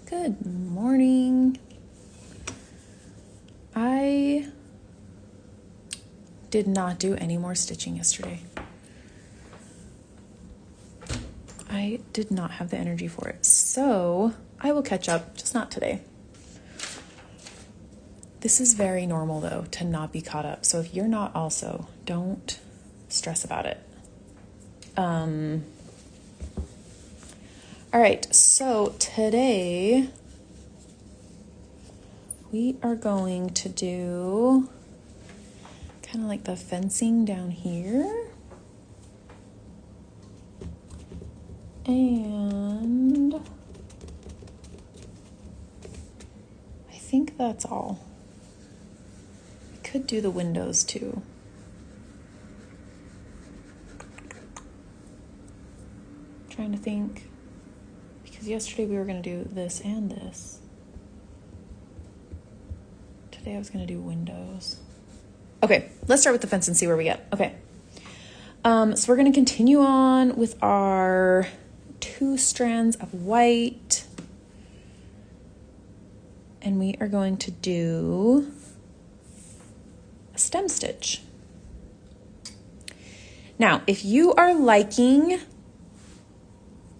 Good morning. I did not do any more stitching yesterday. I did not have the energy for it, so I will catch up, just not today. This is very normal though, to not be caught up. So if you're not also, don't stress about it. All right, so today we are going to do kind of like the fencing down here. And I think that's all. I could do the windows too. Trying to think, because yesterday we were going to do this and this. Today I was going to do windows. Okay, let's start with the fence and see where we get. Okay. So we're going to continue on with our 2 strands of white. And we are going to do a stem stitch. Now, if you are liking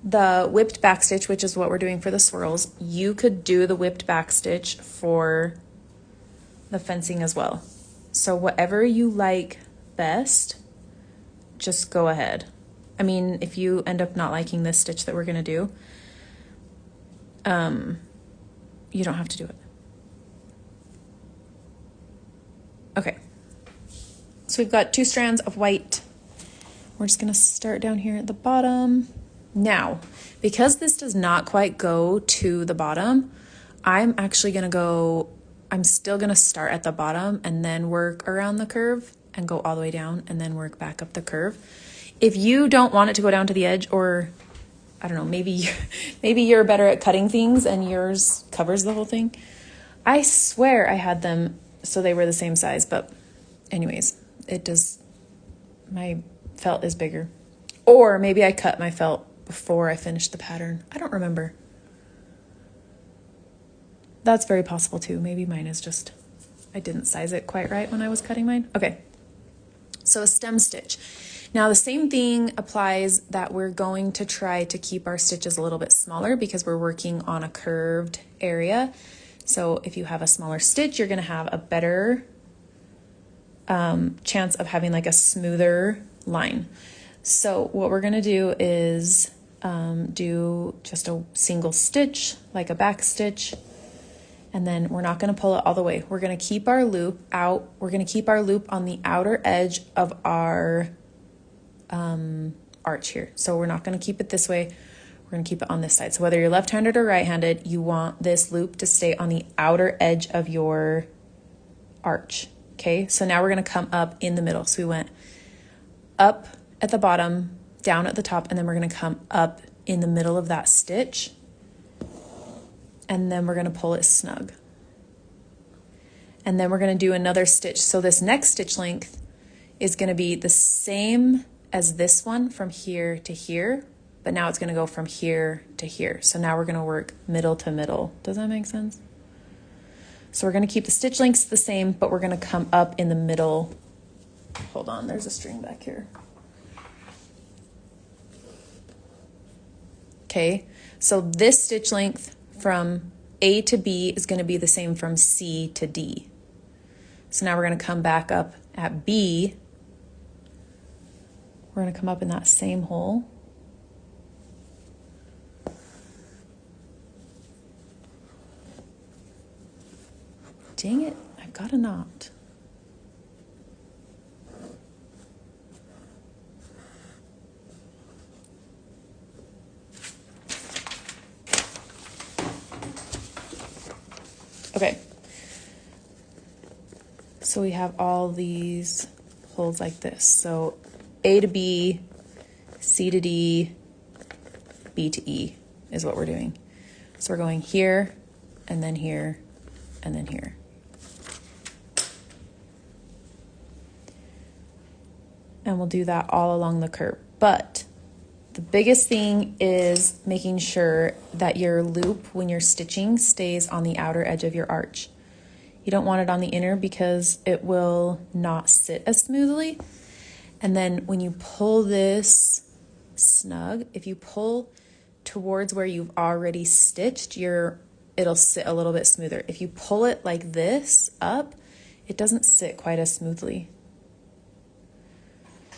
the whipped back stitch, which is what we're doing for the swirls, you could do the whipped back stitch for the fencing as well. So whatever you like best, just go ahead. I mean, if you end up not liking this stitch that we're going to do, you don't have to do it. Okay. So we've got 2 strands of white. We're just going to start down here at the bottom. Now, because this does not quite go to the bottom, I'm still going to start at the bottom and then work around the curve and go all the way down and then work back up the curve. If you don't want it to go down to the edge, or I don't know, maybe you're better at cutting things and yours covers the whole thing. I swear I had them so they were the same size, but anyways, my felt is bigger. Or maybe I cut my felt before I finished the pattern. I don't remember. That's very possible too. Maybe mine is just, I didn't size it quite right when I was cutting mine. Okay, so a stem stitch. Now the same thing applies, that we're going to try to keep our stitches a little bit smaller because we're working on a curved area. So if you have a smaller stitch, you're going to have a better chance of having like a smoother line. So what we're going to do is do just a single stitch, like a back stitch, and then we're not going to pull it all the way. We're going to keep our loop out. We're going to keep our loop on the outer edge of our arch here. So we're not going to keep it this way. We're going to keep it on this side. So whether you're left-handed or right-handed, you want this loop to stay on the outer edge of your arch. Okay, so now we're going to come up in the middle. So we went up at the bottom, down at the top, and then we're going to come up in the middle of that stitch, and then we're going to pull it snug. And then we're going to do another stitch. So this next stitch length is going to be the same as this one from here to here, but now it's going to go from here to here. So now we're going to work middle to middle. Does that make sense? So we're going to keep the stitch lengths the same, but we're going to come up in the middle. Hold on, there's a string back here. Okay, so this stitch length from A to B is going to be the same from C to D. So now we're going to come back up at B. We're going to come up in that same hole. Dang it, I've got a knot. Okay, so we have all these holes like this. So A to B, C to D, B to E is what we're doing. So we're going here, and then here, and then here. And we'll do that all along the curve. But The biggest thing is making sure that your loop, when you're stitching, stays on the outer edge of your arch. You don't want it on the inner because it will not sit as smoothly. And then when you pull this snug, if you pull towards where you've already stitched, it'll sit a little bit smoother. If you pull it like this up, it doesn't sit quite as smoothly.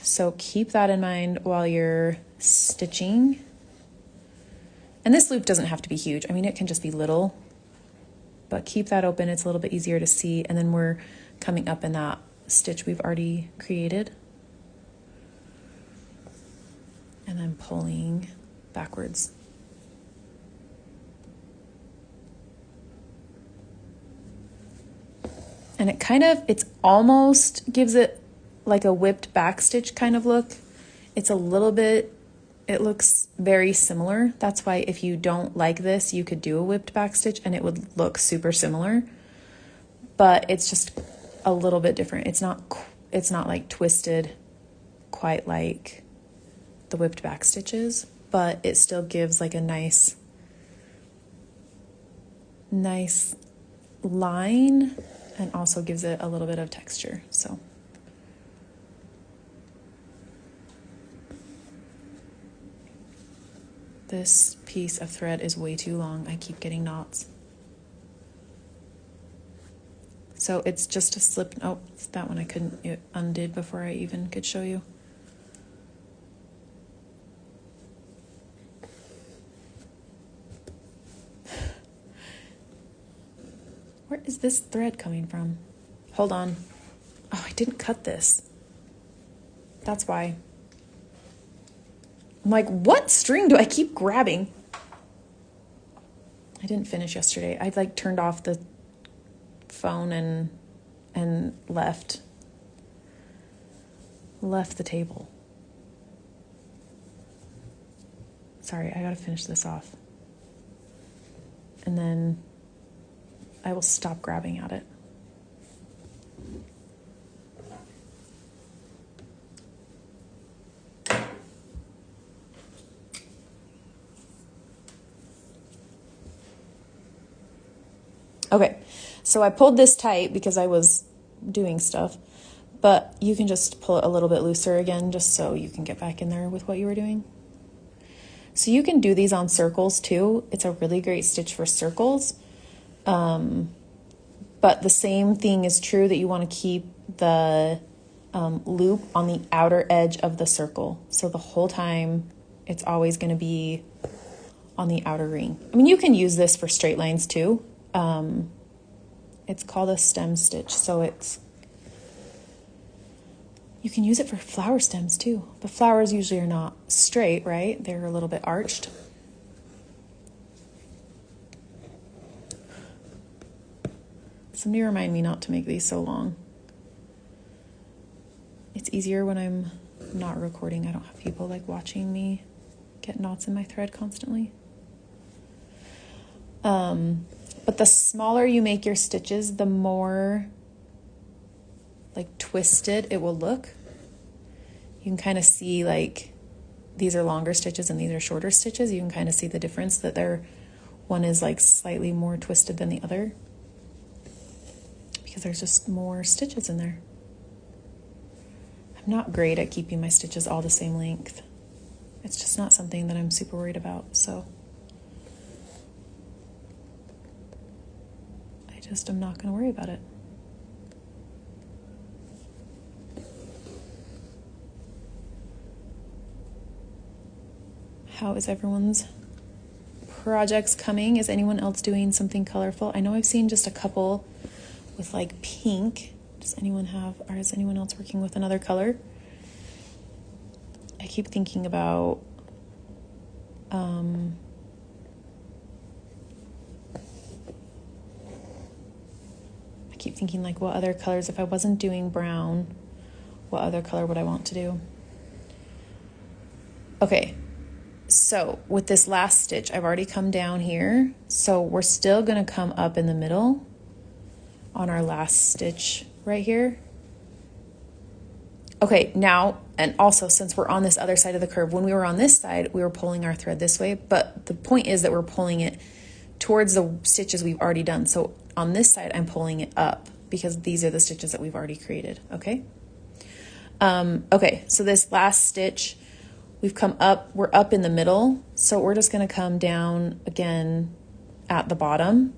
So keep that in mind while you're stitching. And this loop doesn't have to be huge. I mean, it can just be little, but keep that open. It's a little bit easier to see. And then we're coming up in that stitch we've already created. And then pulling backwards. And it's almost gives it like a whipped back stitch kind of look. It's a little bit, it looks very similar. That's why if you don't like this, you could do a whipped back stitch and it would look super similar. But it's just a little bit different. It's not like twisted quite like the whipped back stitches, but it still gives like a nice line and also gives it a little bit of texture. So this piece of thread is way too long. I keep getting knots. So it's just a slip. Oh, it's that one I couldn't, it undid before I even could show you. Where is this thread coming from? Hold on. Oh, I didn't cut this. That's why. I'm like, what string do I keep grabbing? I didn't finish yesterday. I like turned off the phone and left the table. Sorry, I gotta finish this off. And then I will stop grabbing at it. Okay, so I pulled this tight because I was doing stuff, but you can just pull it a little bit looser again just so you can get back in there with what you were doing. So you can do these on circles too. It's a really great stitch for circles. But the same thing is true that you want to keep the loop on the outer edge of the circle. So the whole time it's always going to be on the outer ring. I mean, you can use this for straight lines too. It's called a stem stitch. So you can use it for flower stems too. But flowers usually are not straight, right? They're a little bit arched. Somebody remind me not to make these so long. It's easier when I'm not recording. I don't have people like watching me get knots in my thread constantly. But the smaller you make your stitches, the more like twisted it will look. You can kind of see like these are longer stitches and these are shorter stitches. You can kind of see the difference that one is like slightly more twisted than the other because there's just more stitches in there. I'm not great at keeping my stitches all the same length. It's just not something that I'm super worried about, so I'm not going to worry about it. How is everyone's projects coming? Is anyone else doing something colorful? I know I've seen just a couple with like pink. Is anyone else working with another color? I keep thinking about like what other colors, if I wasn't doing brown, what other color would I want to do? Okay, so with this last stitch, I've already come down here, so we're still gonna come up in the middle on our last stitch right here. Okay, now, and also since we're on this other side of the curve, when we were on this side, we were pulling our thread this way, but the point is that we're pulling it towards the stitches we've already done. So on this side, I'm pulling it up because these are the stitches that we've already created, okay? Okay, so this last stitch, we've come up, we're up in the middle, so we're just gonna come down again at the bottom,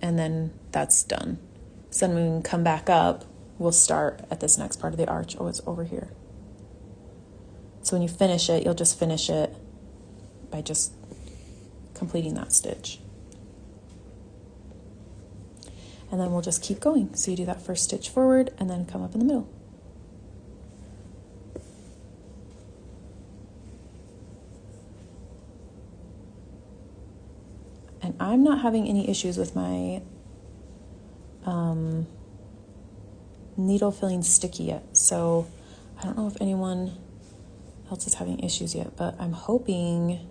and then that's done. So then when we can come back up, we'll start at this next part of the arch. Oh, it's over here. So when you finish it, you'll just finish it by just completing that stitch. And then we'll just keep going. So you do that first stitch forward and then come up in the middle. And I'm not having any issues with my needle feeling sticky yet. So I don't know if anyone else is having issues yet, but I'm hoping,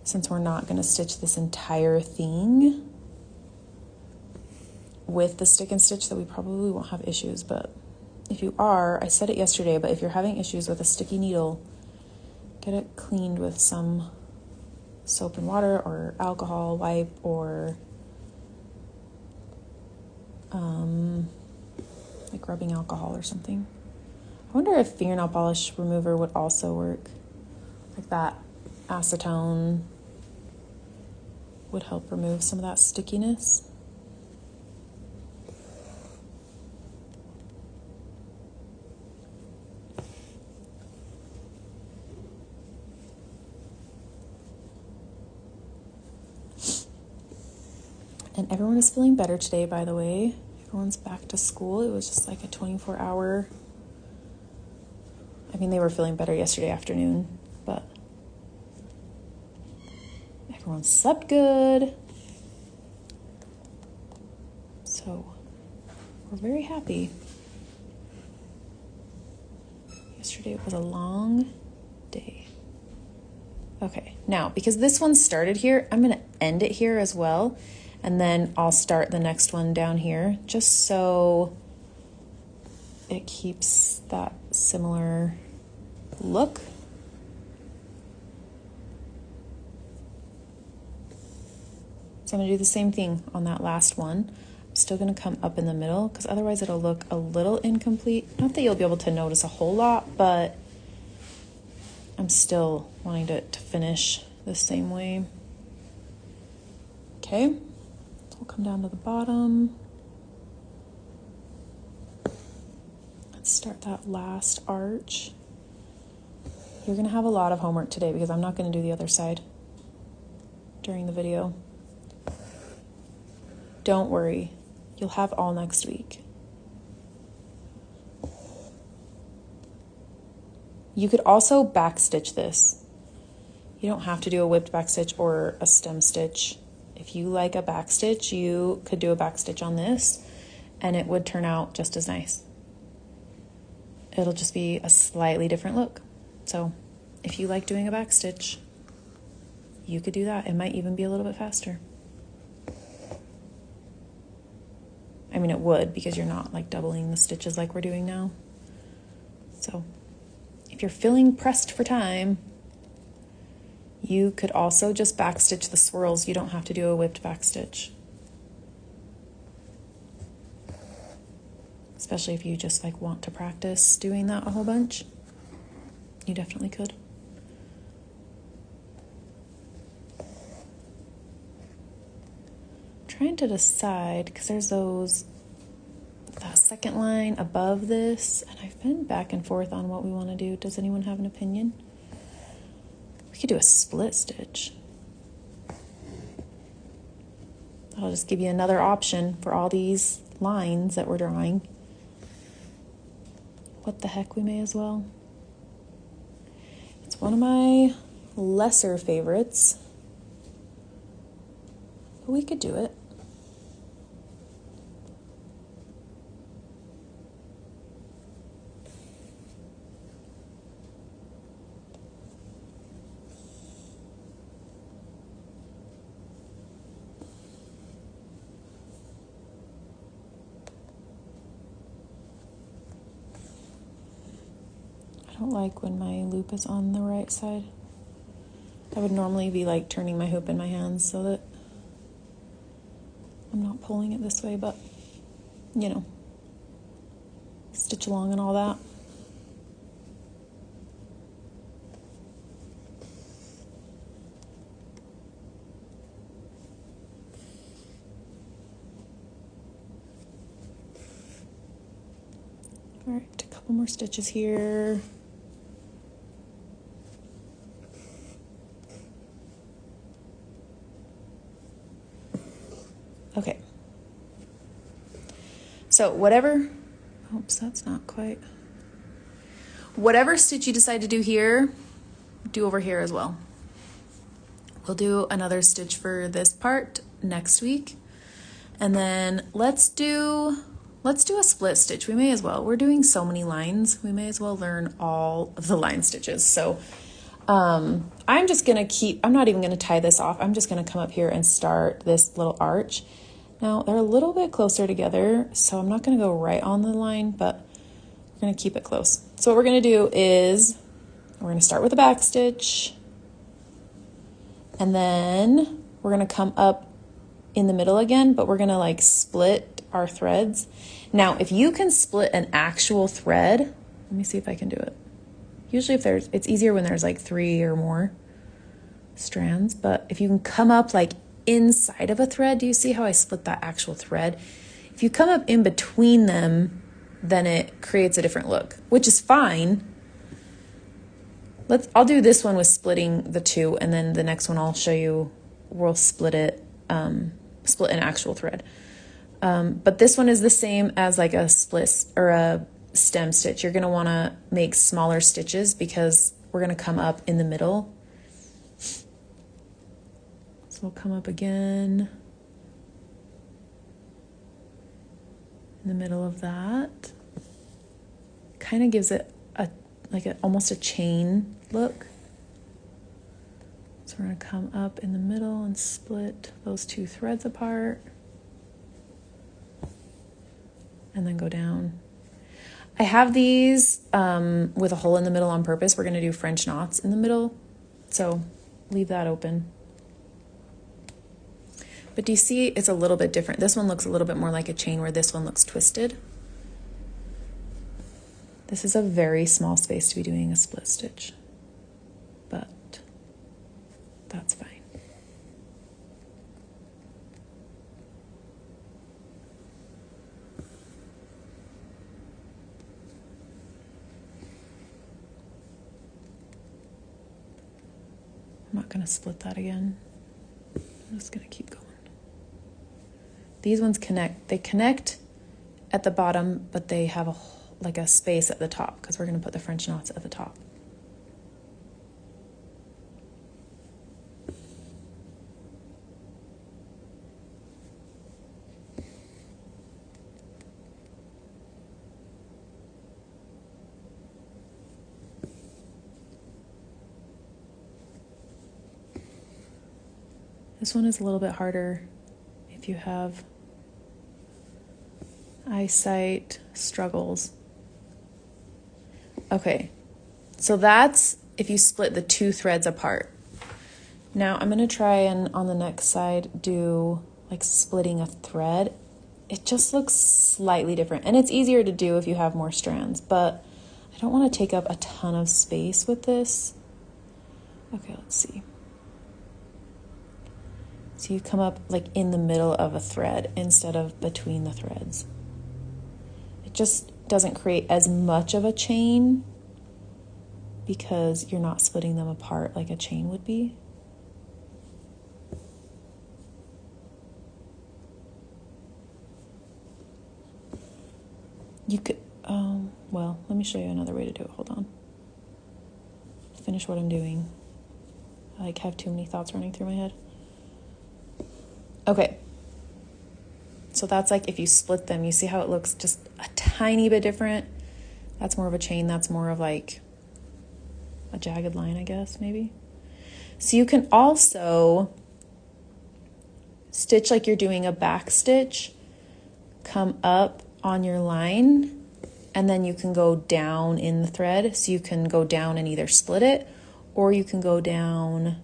since we're not going to stitch this entire thing with the stick and stitch, that we probably won't have issues. But if you are, I said it yesterday, but if you're having issues with a sticky needle, get it cleaned with some soap and water or alcohol wipe or like rubbing alcohol or something. I wonder if fingernail polish remover would also work. Like that acetone would help remove some of that stickiness. And everyone is feeling better today, by the way. Everyone's back to school. It was just like a 24-hour. I mean, they were feeling better yesterday afternoon, but everyone slept good. So we're very happy. Yesterday was a long day. Okay, now, because this one started here, I'm going to end it here as well. And then I'll start the next one down here, just so it keeps that similar look. So I'm gonna do the same thing on that last one. I'm still gonna come up in the middle because otherwise it'll look a little incomplete. Not that you'll be able to notice a whole lot, but I'm still wanting to finish the same way. Okay. We'll come down to the bottom. Let's start that last arch. You're gonna have a lot of homework today because I'm not gonna do the other side during the video. Don't worry, you'll have all next week. You could also backstitch this. You don't have to do a whipped backstitch or a stem stitch. If you like a backstitch, you could do a backstitch on this and it would turn out just as nice. It'll just be a slightly different look. So if you like doing a backstitch, you could do that. It might even be a little bit faster. I mean, it would, because you're not like doubling the stitches like we're doing now. So if you're feeling pressed for time, you could also just backstitch the swirls. You don't have to do a whipped backstitch. Especially if you just like want to practice doing that a whole bunch. You definitely could. Trying to decide, because there's that second line above this, and I've been back and forth on what we want to do. Does anyone have an opinion? We could do a split stitch. That'll just give you another option for all these lines that we're drawing. What the heck, we may as well. It's one of my lesser favorites, but we could do it. I don't like when my loop is on the right side. I would normally be like turning my hoop in my hands so that I'm not pulling it this way, but you know, stitch along and all that. All right, a couple more stitches here. Okay. So whatever, oops, that's not quite. Whatever stitch you decide to do here, do over here as well. We'll do another stitch for this part next week. And then let's do a split stitch. We may as well. We're doing so many lines. We may as well learn all of the line stitches. So I'm just gonna I'm not even gonna tie this off. I'm just gonna come up here and start this little arch. Now they're a little bit closer together, so I'm not gonna go right on the line, but we're gonna keep it close. So what we're gonna do is we're gonna start with a back stitch, and then we're gonna come up in the middle again, but we're gonna like split our threads. Now, if you can split an actual thread, let me see if I can do it. Usually it's easier when there's like 3 or more strands, but if you can come up like inside of a thread, do you see how I split that actual thread? If you come up in between them, then it creates a different look, which is fine. I'll do this one with splitting the two, and then the next one I'll show you, we'll split it, split an actual thread. But this one is the same as like a split or a stem stitch. You're gonna wanna make smaller stitches because we're gonna come up in the middle. So we'll come up again in the middle of that. Kind of gives it almost a chain look. So we're gonna come up in the middle and split those 2 threads apart. And then go down. I have these with a hole in the middle on purpose. We're gonna do French knots in the middle, so leave that open. But do you see it's a little bit different? This one looks a little bit more like a chain where this one looks twisted. This is a very small space to be doing a split stitch, but that's fine. I'm not going to split that again. I'm just going to keep going. These ones connect. They connect at the bottom, but they have like a space at the top because we're going to put the French knots at the top. This one is a little bit harder if you have eyesight struggles. Okay, so that's if you split the 2 threads apart. Now I'm going to try and on the next side do like splitting a thread. It just looks slightly different, and it's easier to do if you have more strands, but I don't want to take up a ton of space with this. Okay, let's see. So you come up like in the middle of a thread instead of between the threads. It just doesn't create as much of a chain because you're not splitting them apart like a chain would be. You could, well, let me show you another way to do it. Hold on. Finish what I'm doing. I like have too many thoughts running through my head. Okay, so that's like if you split them, you see how it looks just a tiny bit different? That's more of a chain, that's more of like a jagged line, I guess, maybe. So you can also stitch like you're doing a back stitch, come up on your line, and then you can go down in the thread. So you can go down and either split it, or you can go down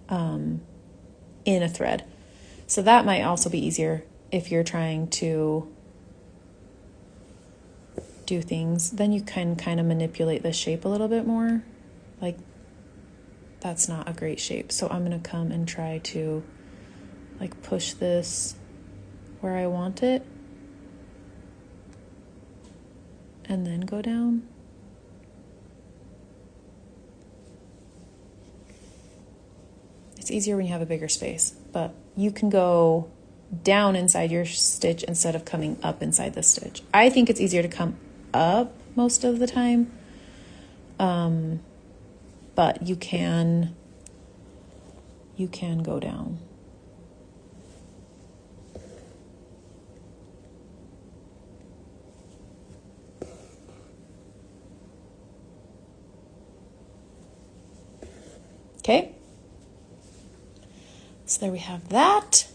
in a thread. So that might also be easier if you're trying to do things. Then you can kind of manipulate the shape a little bit more. Like, that's not a great shape. So I'm going to come and try to like push this where I want it and then go down. It's easier when you have a bigger space, but you can go down inside your stitch instead of coming up inside the stitch. I think it's easier to come up most of the time, but you can go down. Okay. So there we have that.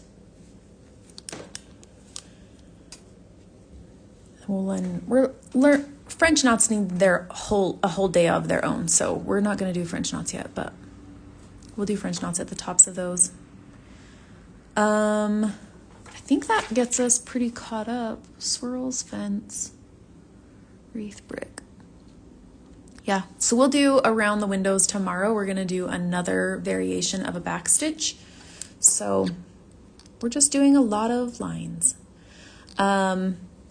We're French knots need a whole day of their own, so we're not going to do French knots yet, but we'll do French knots at the tops of those. I think that gets us pretty caught up. Swirls, fence, wreath, brick. Yeah, so we'll do around the windows tomorrow. We're going to do another variation of a back stitch. So we're just doing a lot of lines.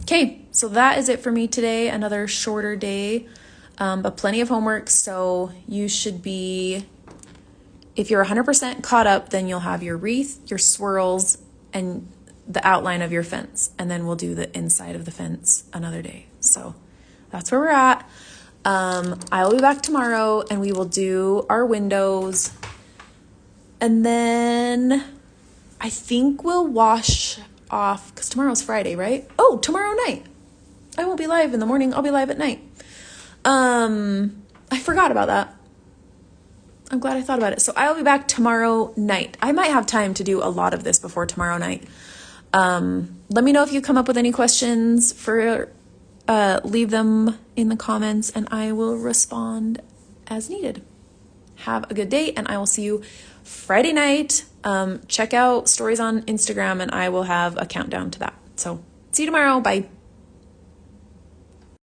Okay, so that is it for me today. Another shorter day, but plenty of homework. So you should be, if you're 100% caught up, then you'll have your wreath, your swirls, and the outline of your fence. And then we'll do the inside of the fence another day. So that's where we're at. I'll be back tomorrow and we will do our windows. And then I think we'll wash off, because tomorrow's Friday, right? Oh, tomorrow night. I won't be live in the morning. I'll be live at night. I forgot about that. I'm glad I thought about it. So I'll be back tomorrow night. I might have time to do a lot of this before tomorrow night. Let me know if you come up with any questions leave them in the comments and I will respond as needed. Have a good day and I will see you Friday night. Check out stories on Instagram and I will have a countdown to that. So see you tomorrow. Bye.